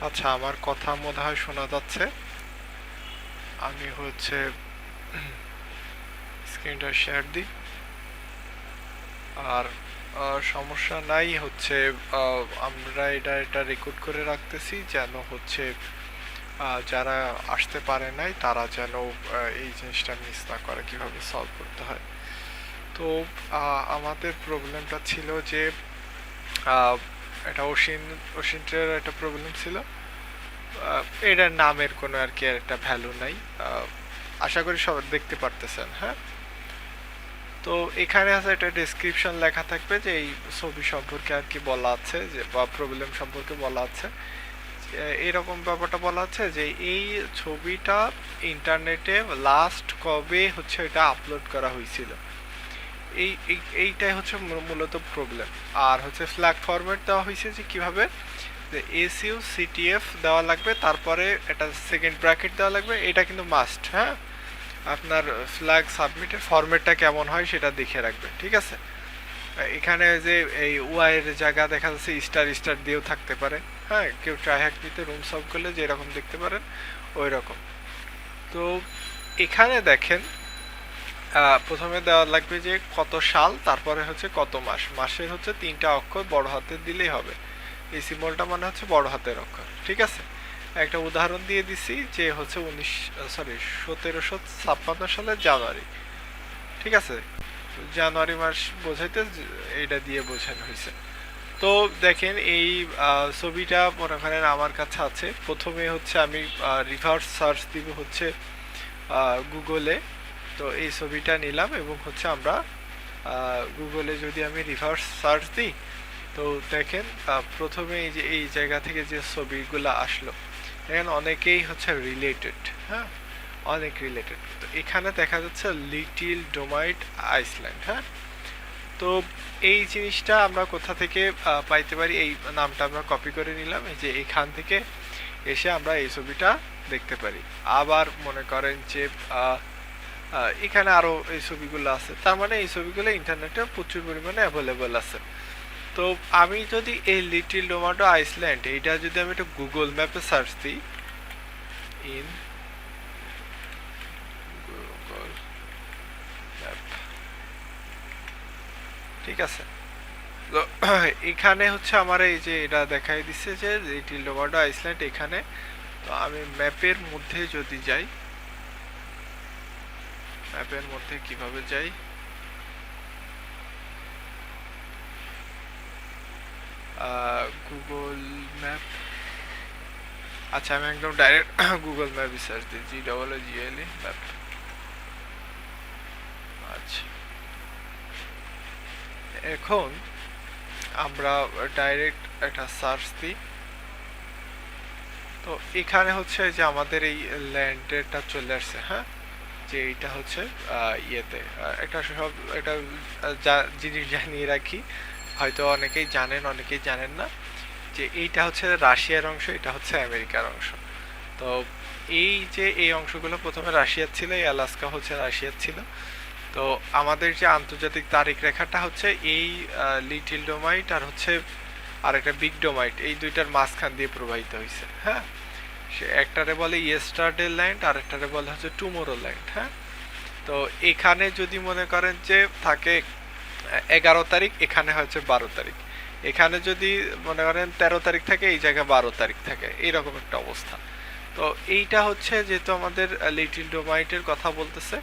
আচ্ছা, আমার কথা মনে হয় শোনা যাচ্ছে। আমি স্ক্রিনটা শেয়ার দিই। আর সমস্যা নাই। আমরা এটা রেকর্ড করে রাখতেছি যেন যারা আসতে পারে নাই তারা যেন এই জিনিসটা মিস না করে কিভাবে সলভ করতে হয়। তো আমাদের প্রবলেমটা ছিল যে আহ, এটা অসিনটের একটা প্রবলেম ছিল। এটার নামের কোনো আর কি একটা ভ্যালু নাই। আশা করি সবাই দেখতে পারতেছেন। হ্যাঁ, তো এখানে আছে একটা ডেসক্রিপশন লেখা থাকবে যে এই ছবি সম্পর্কে আর কি বলা আছে, যে বা প্রবলেম সম্পর্কে বলা আছে। এরকম ব্যাপারটা বলা আছে যে এই ছবিটা ইন্টারনেটে লাস্ট কবে এটা আপলোড করা হয়েছিল। এইটাই মূলত প্রবলেম। আর ফ্ল্যাগ ফরম্যাট দেওয়া হয়েছে যে কিভাবে, যে এসইউ সিটিএফ দেওয়া লাগবে, তারপরে একটা সেকেন্ড ব্র্যাকেট দেওয়া লাগবে। এটা কিন্তু মাস্ট। হ্যাঁ, আপনার ফ্ল্যাগ সাবমিটের ফরম্যাটটা কেমন হয় সেটা দেখে রাখবেন, ঠিক আছে। এখানে যে এই ওয়াইয়ের জায়গা দেখা যাচ্ছে স্টার স্টার দিয়েও থাকতে পারে। হ্যাঁ, কেউ ট্রাই হ্যাক নিতে রুম সলভ করলে যেরকম দেখতে পারেন ওই রকম। তো এখানে দেখেন প্রথমে দেওয়া লাগবে যে কত সাল, তারপরে কত মাস। মাসের তিনটা অক্ষর বড় হাতের দিলেই হবে। এই সিম্বলটা মানে বড় হাতের অক্ষর, ঠিক আছে। একটা উদাহরণ দিয়ে দিছি যে 1756 সালের জানুয়ারি, ঠিক আছে। জানুয়ারি মাস বোঝাইতে এটা দিয়ে বোঝানো হয়েছে। তো দেখেন এই ছবিটা মনে করেন আমার কাছে আছে। প্রথমে আমি রিভার্স সার্চ দিব গুগলে। তো এই ছবিটা নিলাম এবং আমরা গুগলে যদি আমি রিভার্স সার্চ দিই, তো দেখেন প্রথমে এই যে এই জায়গা থেকে যে ছবিগুলো আসলো, দেখেন অনেকেই রিলেটেড। হ্যাঁ, অনেক রিলেটেড। তো এখানে দেখা যাচ্ছে লিটিল ডোমাইট আইসল্যান্ড। হ্যাঁ, তো এই জিনিসটা আমরা কোথা থেকে পাইতে পারি, এই নামটা আমরা কপি করে নিলাম। এই যে এখান থেকে এসে আমরা এই ছবিটা দেখতে পারি। আবার মনে করেন যে এখানে আরো এই ছবিগুলো আছে, তার মানে এই ছবিগুলো ইন্টারনেটে প্রচুর পরিমাণে অ্যাভেলেবল আছে। তো আমি যদি এই লিটিল ডোমাটো আইসল্যান্ড এইটা যদি আমি একটা গুগল ম্যাপে সার্চ দিই, ইন গুগল ম্যাপ, ঠিক আছে। তো এখানে আমার এই যে এটা দেখাই দিচ্ছে যে লিটিল ডোমাটো আইসল্যান্ড এখানে। তো আমি ম্যাপের মধ্যে যদি যাই, ম্যাপের মধ্যে কিভাবে যাই, গুগল ম্যাপ। আচ্ছা, আমি একদম ডাইরেক্ট গুগল ম্যাপ সার্চ দিই, GGLE ম্যাপ। আচ্ছা, এখন আমরা ডাইরেক্ট একটা সার্চ দিই। তো এখানে যে আমাদের এই ল্যান্ডেরটা চলে আসছে। হ্যাঁ, যে এটা ইয়েতে একটা সব একটা জিনিস জানিয়ে রাখি, হয়তো অনেকেই জানেন অনেকেই জানেন না, যে এইটা রাশিয়ার অংশ, এটা আমেরিকার অংশ। তো এই যে এই অংশগুলো প্রথমে রাশিয়ার ছিল, এই আলাস্কা রাশিয়ার ছিল। তো আমাদের যে আন্তর্জাতিক তারিখ রেখাটা এই লিটিল ডোমাইট আর একটা বিগ ডোমাইট, এই দুইটার মাঝখান দিয়ে প্রবাহিত হয়েছে। হ্যাঁ, সে একটারে বলে ইয়েস্টারডে ল্যান্ড আর একটারে বলে টুমোরো ল্যান্ড। হ্যাঁ, তো এখানে যদি মনে করেন যে থাকে 11 তারিখ, এখানে 12 তারিখ। এখানে যদি মনে করেন 13 তারিখ থাকে, এই জায়গায় 12 তারিখ থাকে, এইরকম একটা অবস্থা। তো এইটা যেহেতু আমাদের লিটিল ডোমাইটের কথা বলতেছে,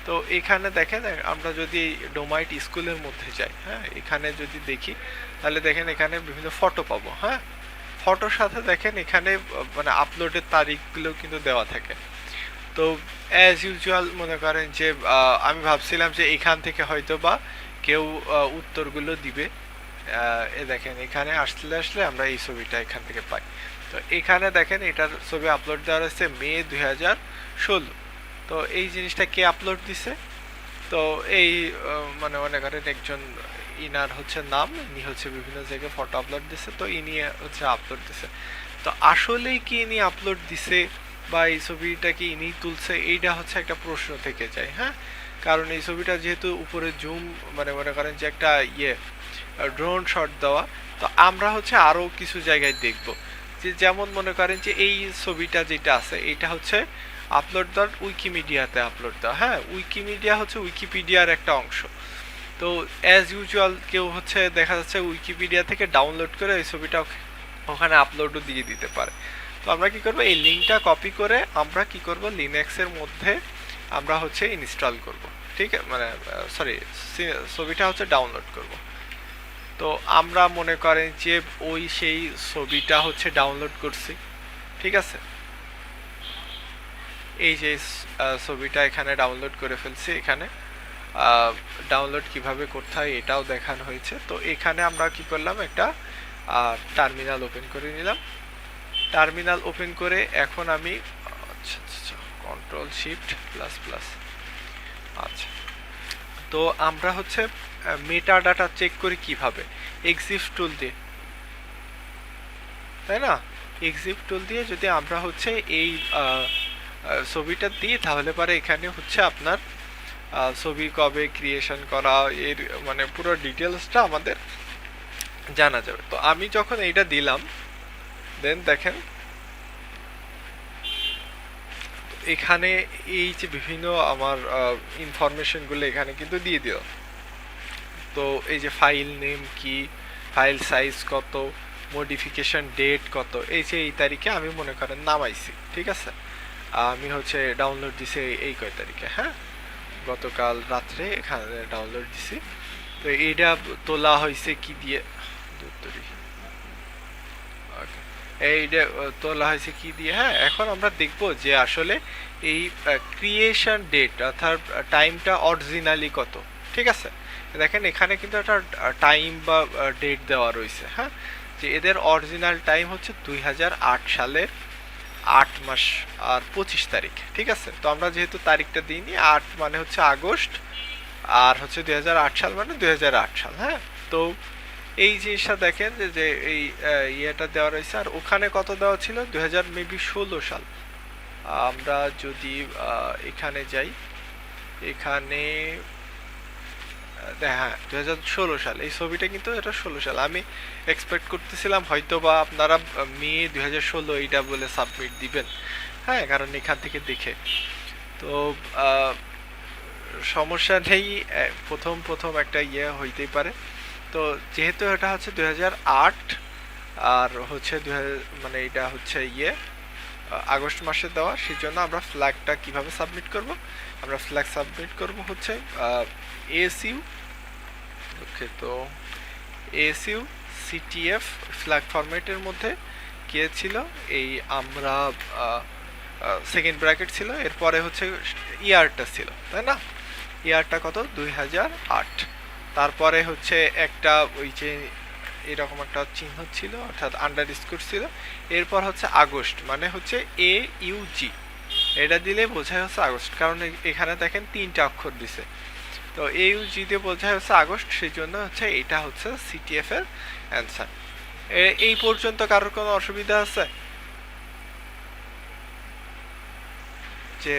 তো এখানে দেখেন আমরা যদি ডোমাইট স্কুলের মধ্যে যাই, হ্যাঁ, এখানে যদি দেখি, তাহলে দেখেন এখানে বিভিন্ন ফটো পাবো। হ্যাঁ, ফটোর সাথে দেখেন এখানে মানে আপলোডের তারিখগুলো কিন্তু দেওয়া থাকে। তো অ্যাজ ইউজুয়াল মনে করেন যে আমি ভাবছিলাম যে এখান থেকে হয়তো বা কেউ উত্তরগুলো দিবে। এ দেখেন এখানে আসলে আসলে আমরা এই ছবিটা এখান থেকে পাই। তো এখানে দেখেন এটার ছবি আপলোড দেওয়া হয়েছে মে 2016। তো এই জিনিসটা কে আপলোড দিছে? তো এই মানে মনে করেন একজন, ইনার নাম, ইনি বিভিন্ন জায়গায় ফটো আপলোড দিছে, তো ইনি আপলোড দিছে। তো আসলেই কি ইনি আপলোড দিছে বা এই ছবিটা কি ইনি তুলছে, এইটা একটা প্রশ্ন থেকে যায়। হ্যাঁ, কারণ এই ছবিটা যেহেতু উপরে জুম, মানে মনে করেন যে একটা ড্রোন শট দেওয়া। তো আমরা আরো কিছু জায়গায় দেখব যে যেমন মনে করেন যে এই ছবিটা যেটা আছে এটা হচ্ছে আপলোড ডট উইকিমিডিয়াতে আপলোড দেওয়া। হ্যাঁ, উইকিমিডিয়া হচ্ছে উইকিপিডিয়ার একটা অংশ। তো অ্যাজ ইউজুয়াল কেউ হচ্ছে দেখা যাচ্ছে উইকিপিডিয়া থেকে ডাউনলোড করে এই ছবিটা ওখানে আপলোডও দিয়ে দিতে পারে। তো আমরা কি করব, এই লিঙ্কটা কপি করে আমরা কি করব, লিনাক্সের মধ্যে আমরা হচ্ছে ইনস্টল করব। ঠিক আছে, মানে সরি, ছবিটা হচ্ছে ডাউনলোড করব। তো আমরা মনে করেন যে ওই সেই ছবিটা হচ্ছে ডাউনলোড করছি। ঠিক আছে, এই যে ছবিটা এখানে ডাউনলোড করে ফেলছি। এখানে ডাউনলোড কিভাবে করতে হয় এটাও দেখানো হয়েছে। তো এখানে আমরা কি করলাম, একটা টার্মিনাল ওপেন করে নিলাম। টার্মিনাল ওপেন করে এখন আমি কন্ট্রোল শিফট প্লাস প্লাস, আচ্ছা। তো আমরা হচ্ছে মেটা ডাটা চেক করি কিভাবে, এক্সিফ টুল দিয়ে, তাই না? এক্সিফ টুল দিয়ে যদি আমরা হচ্ছে এই ছবিটা দিই তাহলে পরে এখানে হচ্ছে আপনার ছবি কবে ক্রিয়েশন করা এর মানে পুরো ডিটেলসটা আমাদের জানা যাবে। তো আমি যখন এইটা দিলাম, দেন দেখেন এখানে এই যে বিভিন্ন আমার ইনফরমেশনগুলো এখানে কিন্তু দিয়ে দিল। তো এই যে ফাইল নেম কি, ফাইল সাইজ কত, মডিফিকেশন ডেট কত, এই যে এই তারিখে আমি মনে করেন নামাইছি। ঠিক আছে, আমি হচ্ছে ডাউনলোড দিছি এই কয় তারিখে, হ্যাঁ গতকাল রাত্রে এখানে ডাউনলোড দিছি। তো এইটা তোলা হয়েছে কি দিয়ে, এইটা তোলা হয়েছে কি দিয়ে। হ্যাঁ, এখন আমরা দেখব যে আসলে এই ক্রিয়েশন ডেট অর্থাৎ টাইমটা অরিজিনালি কত। ঠিক আছে, দেখেন এখানে কিন্তু একটা টাইম বা ডেট দেওয়া রয়েছে। হ্যাঁ, যে এদের অরিজিনাল টাইম হচ্ছে 2008 সালের 8 মাস আর 25 তারিখ। ঠিক আছে, তো আমরা যেহেতু তারিখটা দিইনি, 8 মানে হচ্ছে আগস্ট আর হচ্ছে 2008 সাল মানে 2008 সাল। হ্যাঁ, তো এই জিনিসটা দেখেন যে এই ইয়েটা দেওয়া রয়েছে। আর ওখানে কত দেওয়া ছিল, 2016 সাল। আমরা যদি এখানে যাই, এখানে হ্যাঁ 2016 সাল, এই ছবিটা কিন্তু এটা 16 সাল। আমি এক্সপেক্ট করতেছিলাম হয়তো বা আপনারা মে 2016 এইটা বলে সাবমিট দিবেন। হ্যাঁ, কারণ এখান থেকে দেখে তো সমস্যা নেই, প্রথম প্রথম একটা ইয়ে হইতেই পারে। তো যেহেতু এটা হচ্ছে 2008 আর হচ্ছে মানে এটা হচ্ছে ইয়ে আগস্ট মাসে দেওয়া, সেই জন্য আমরা ফ্ল্যাগটা কিভাবে সাবমিট করব, আমরা ফ্ল্যাগ সাবমিট করব হচ্ছে এসইউ, ওকে। তো এসইউ সিটিএফ ফ্ল্যাগ ফরম্যাটের মধ্যে গিয়েছিল এই আমরা সেকেন্ড ব্র্যাকেট ছিল, এরপরে হচ্ছে ইয়ারটা ছিল, তাই না? ইয়ারটা কত, 2008। তারপরে হচ্ছে একটা ওই যে এরকম একটা চিহ্ন ছিল অর্থাৎ আন্ডার স্কোর ছিল, এরপর হচ্ছে আগস্ট মানে হচ্ছে AUG, এটা দিলে বোঝায় হচ্ছে আগস্ট, কারণ এখানে দেখেন 3টা অক্ষর দিছে। তো AUG দিয়ে বোঝায় হচ্ছে আগস্ট, সেই জন্য হচ্ছে এটা হচ্ছে সিটিএফ এর অ্যান্সার। এই পর্যন্ত কারোর কোনো অসুবিধা আছে? যে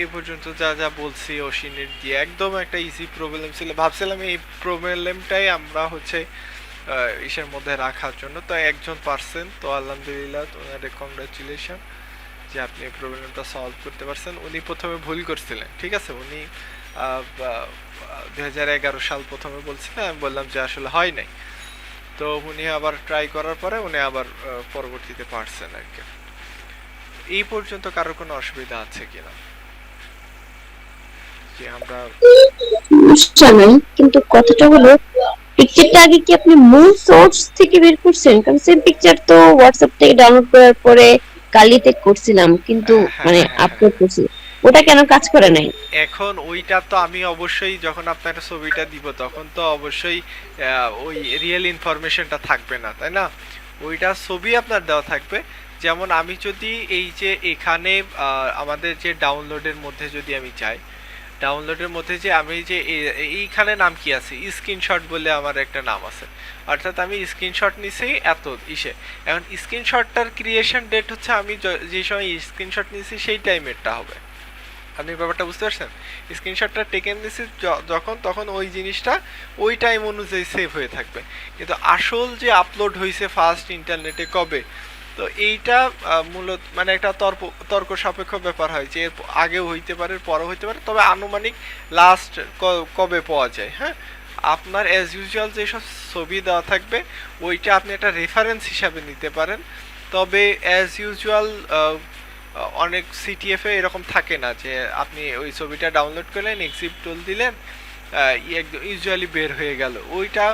এই পর্যন্ত যা যা বলছি অশ্বিনীর দিয়ে একদম একটা ইজি প্রবলেম ছিল, ভাবছিলাম এই প্রবলেমটাই আমরা হচ্ছে ইসের মধ্যে রাখার জন্য। তো একজন পারছেন, তো আলহামদুলিল্লাহ, তোমাদের কংগ্রাচুলেশন যে আপনি এই প্রবলেমটা সলভ করতে পারছেন। উনি প্রথমে ভুল করছিলেন, ঠিক আছে, উনি 2011 সাল প্রথমে বলছিলেন, আমি বললাম যে আসলে হয় নাই। তো উনি আবার ট্রাই করার পরে উনি আবার পরবর্তীতে পারছেন আর কি। এই পর্যন্ত কারোর কোনো অসুবিধা আছে কিনা? যে আমরা সমস্যা নাই, কিন্তু কথাটা হলো পিকচারটা আগে কি আপনি মূল সোর্স থেকে বের করছেন? কারণ সেম পিকচার তো হোয়াটসঅ্যাপ থেকে ডাউনলোড করার পরে কালিতে করছিলাম, কিন্তু হ্যাঁ মানে হ্যাঁ হ্যাঁ হ্যাঁ। আপলোড করছি, ওটা কেন কাজ করে নাই? এখন ওইটা তো আমি অবশ্যই যখন আপনার ছবিটা দিব তখন তো অবশ্যই ওই রিয়েল ইনফরমেশনটা থাকবে না, তাই না? ওইটা ছবি আপনার দেওয়া থাকবে। যেমন আমি যদি এই যে এখানে আমাদের যে ডাউনলোডের মধ্যে যদি আমি যাই, ডাউনলোডের মধ্যে যে আমি যে এইখানে নাম কি আছে, স্ক্রিনশট বলে আমার একটা নাম আছে, অর্থাৎ আমি স্ক্রিনশট নিছি এত ইসে। এখন স্ক্রিনশটটার ক্রিয়েশন ডেট হচ্ছে আমি যে সময় স্ক্রিনশট নিছি সেই টাইমেরটা হবে। আপনি ব্যাপারটা বুঝতে পারছেন? স্ক্রিনশটটা টেকেন দিছি যখন, তখন ওই জিনিসটা ওই টাইম অনুযায়ী সেভ হয়ে থাকবে। কিন্তু আসল যে আপলোড হয়েছে ফার্স্ট ইন্টারনেটে কবে, তো এইটা মূলত মানে একটা তর্ক সাপেক্ষ ব্যাপার হয় যে এর আগেও হইতে পারে পরেও হইতে পারে, তবে আনুমানিক লাস্ট কবে পাওয়া যায়। হ্যাঁ, আপনার অ্যাজ ইউজুয়াল যেসব ছবি দেওয়া থাকবে ওইটা আপনি একটা রেফারেন্স হিসাবে নিতে পারেন। তবে অ্যাজ ইউজুয়াল অনেক সিটিএফে এরকম থাকে না যে আপনি ওই ছবিটা ডাউনলোড করলেন, এক্সিপ টুল দিলেন, একদম ইউজুয়ালি বের হয়ে গেল। ওইটা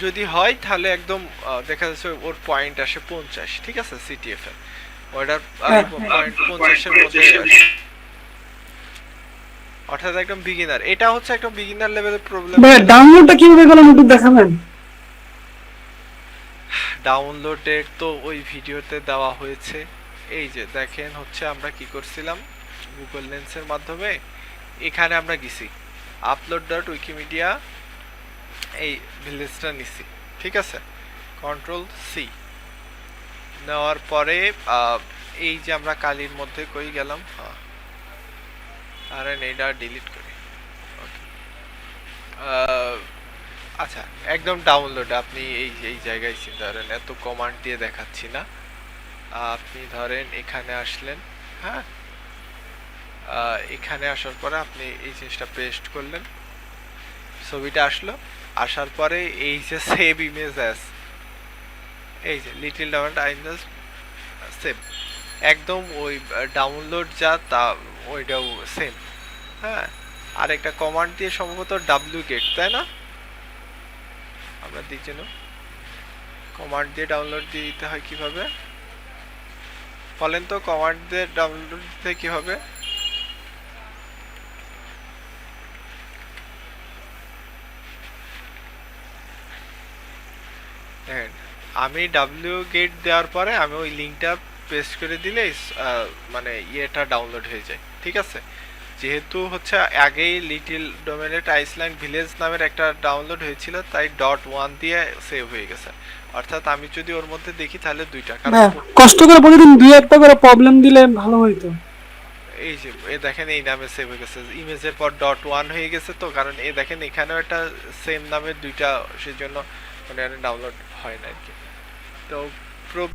যদি হয় তাহলে একদম দেখা যাচ্ছে ওর পয়েন্ট আসে 50, ঠিক আছে, সিটিএফ এর ওটার পয়েন্ট 50-এর মধ্যে আসে, অর্থাৎ একদম বিগিনার। এটা হচ্ছে একটা বিগিনার লেভেলের প্রবলেম। ভাই ডাউনলোডটা কিভাবে করলাম একটু দেখাবেন? ডাউনলোডের তো ওই ভিডিওতে দেওয়া হয়েছে। এই যে দেখেন হচ্ছে আমরা কি করছিলাম, গুগল লেন্সের মাধ্যমে এখানে আমরা গেছি upload.wikimedia, এই ভিলেজটা নিছি, ঠিক আছে, কন্ট্রোল সি নেওয়ার পরে এই যে আমরা কালির মধ্যে কই গেলাম, হ্যাঁ আর এইটা ডিলিট করি। আচ্ছা, একদম ডাউনলোড আপনি এই জায়গায় ধরেন, এত কমান্ড দিয়ে দেখাচ্ছি না, আপনি ধরেন এখানে আসলেন, হ্যাঁ, এখানে আসার পরে আপনি এই জিনিসটা পেস্ট করলেন, ছবিটা আসলো, আসার পরে এই যে সেভ ইমেজ অ্যাজ, এই যে little download I just save, একদম ওই ডাউনলোড যা তা ওইটাও সেম। হ্যাঁ, আর একটা কমান্ড দিয়ে সম্ভবত ডাব্লিউ গেট, তাই না, আমরা দিচ্ছি না, কমান্ড দিয়ে ডাউনলোড দিয়ে দিতে হয় কিভাবে বলেন তো, কমান্ড দিয়ে ডাউনলোড দিতে কিভাবে? দেখেন, আমি ডাব্লিউ গেট দেওয়ার পরে আমি ওই লিঙ্কটা পেস্ট করে দিলে মানে ইয়েটা ডাউনলোড হয়ে যায়, ঠিক আছে। যেহেতু হচ্ছে আগেই লিটল ডোমেনেট আইসল্যান্ড ভিলেজ নামের একটা ডাউনলোড হয়েছিল, তাই .1 দিয়ে সেভ হয়ে গেছে। অর্থাৎ আমি যদি ওর মধ্যে দেখি তাহলে দুইটা, কারণ কষ্ট করে প্রতিদিন 2-1টা করে প্রবলেম দিলে ভালো হইতো। এই যে দেখেন এই নামে সেভ হয়ে গেছে, ইমেজের পর .1 হয়ে গেছে, তো কারণ এই দেখেন এখানেও একটা সেম নামের দুইটা, সেজন্য মানে ডাউনলোড হয় না আর কি। তো